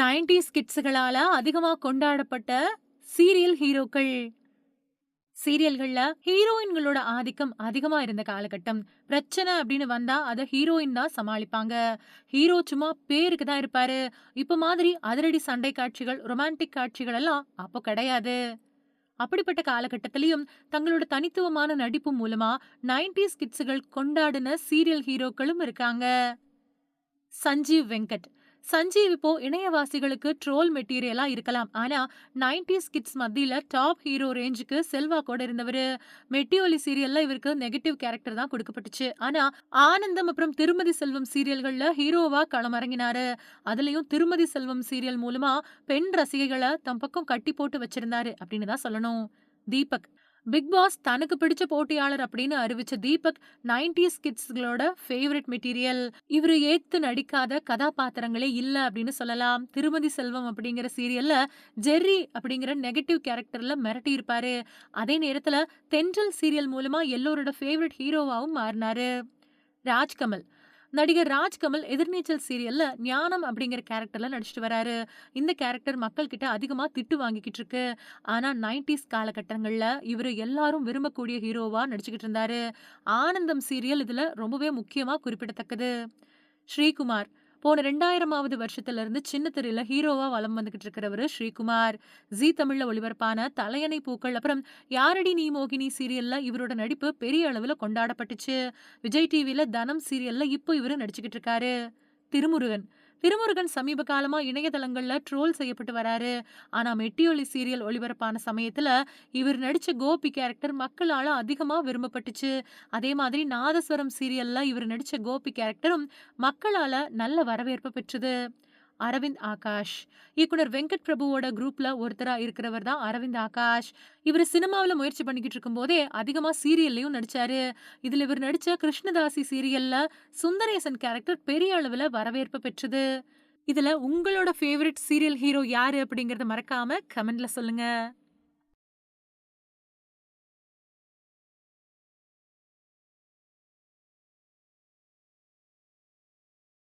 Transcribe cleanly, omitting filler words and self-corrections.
90s கிட்ஸுகளால அதிகமா கொண்டாடப்பட்ட serial ஹீரோக்கள். சீரியல்கள்ல ஹீரோயின்களோட ஆதிக்கம் அதிகமா இருந்த காலகட்டம். பிரச்சனை அப்படின்னு வந்தா அத ஹீரோயின் தான் சமாளிப்பாங்க. ஹீரோ சும்மா பேருக்கு தான் இருப்பாரு. இப்ப மாதிரி அதிரடி சண்டை காட்சிகள், ரொமான்டிக் காட்சிகள் எல்லாம் அப்போ கிடையாது. அப்படிப்பட்ட காலகட்டத்திலயும் தங்களோட தனித்துவமான நடிப்பு மூலமா 90s கிட்ஸுகள் கொண்டாடின சீரியல் ஹீரோக்களும் இருக்காங்க. சஞ்சீவ் வெங்கட். சஞ்சீவ் இப்போ இணையவாசிகளுக்கு ட்ரோல் மெட்டீரியலா இருக்கலாம். ஆனா 90s கிட்ஸ் மத்தியில டாப் ஹீரோ ரேஞ்சுக்கு செல்வாக்கோட இருந்தவரு. மெட்டிஒலி சீரியல்ல இவருக்கு நெகட்டிவ் கேரக்டர் தான் குடுக்கப்பட்டுச்சு. ஆனா ஆனந்தம் அப்புறம் திருமதி செல்வம் சீரியல்கள்ல ஹீரோவா களமிறங்கினாரு. அதுலயும் திருமதி செல்வம் சீரியல் மூலமா பெண் ரசிகைகள தம் பக்கம் கட்டி போட்டு வச்சிருந்தாரு அப்படின்னு தான் சொல்லணும். தீபக். பிக் பாஸ் தனக்கு பிடிச்ச போட்டியாளர் அப்படின்னு அறிவிச்ச தீபக் 90s கிட்ஸ்களோட ஃபேவரட் மெட்டீரியல். இவரு ஏத்து நடிக்காத கதாபாத்திரங்களே இல்ல அப்படின்னு சொல்லலாம். திருமதி செல்வம் அப்படிங்கிற சீரியல்ல ஜெர்ரி அப்படிங்கிற நெகட்டிவ் கேரக்டர்ல மிரட்டி இருப்பாரு. அதே நேரத்துல தென்றல் சீரியல் மூலமா எல்லோரோட ஃபேவரட் ஹீரோவாவும் மாறினாரு. ராஜ்கமல். நடிகர் ராஜ்கமல் எதிர்நீச்சல் சீரியல்ல ஞானம் அப்படிங்கிற கேரக்டர்ல நடிச்சிட்டு வராரு. இந்த கேரக்டர் மக்கள் கிட்ட அதிகமா திட்டு வாங்கிக்கிட்டு இருக்கு. ஆனா 90s காலகட்டங்கள்ல இவரு எல்லாரும் விரும்பக்கூடிய ஹீரோவா நடிச்சுக்கிட்டு இருந்தாரு. ஆனந்தம் சீரியல் இதுல ரொம்பவே முக்கியமா குறிப்பிடத்தக்கது. ஸ்ரீகுமார். போன 2000வது வருஷத்துல இருந்து சின்ன திரையில ஹீரோவா வலம் வந்துகிட்டு இருக்கிறவரு ஸ்ரீகுமார். ஜீ தமிழ்ல ஒளிபரப்பான தலையணை பூக்கள் அப்புறம் யாரடி நீ மோகினி சீரியல்ல இவரோட நடிப்பு பெரிய அளவுல கொண்டாடப்பட்டுச்சு. விஜய் டிவில தனம் சீரியல்ல இப்போ இவரு நடிச்சுக்கிட்டு இருக்காரு. திருமுருகன். திருமுருகன் சமீப காலமா இணையதளங்கள்ல ட்ரோல் செய்யப்பட்டு வராரு. ஆனா மெட்டிஒலி சீரியல் ஒளிபரப்பான சமயத்துல இவர் நடிச்ச கோபி கேரக்டர் மக்களால அதிகமா விரும்பப்பட்டுச்சு. அதே மாதிரி நாதஸ்வரம் சீரியல்ல இவர் நடிச்ச கோபி கேரக்டரும் மக்களால நல்ல வரவேற்பு பெற்றது. அரவிந்த் ஆகாஷ். இயக்குனர் வெங்கட் பிரபுவோட குரூப்ல ஒருத்தரா இருக்கிறவர் தான் அரவிந்த் ஆகாஷ். இவரு சினிமாவுல முயற்சி பண்ணிக்கிட்டு இருக்கும்போதே அதிகமா சீரியல்லயும் நடிச்சாரு. இதுல இவர் நடிச்ச கிருஷ்ணதாசி சீரியல்ல சுந்தரேசன் கேரக்டர் பெரிய அளவுல வரவேற்பு பெற்றது. இதுல உங்களோட ஃபேவரட் சீரியல் ஹீரோ யாரு அப்படிங்கறத மறக்காம கமெண்ட்ல சொல்லுங்க.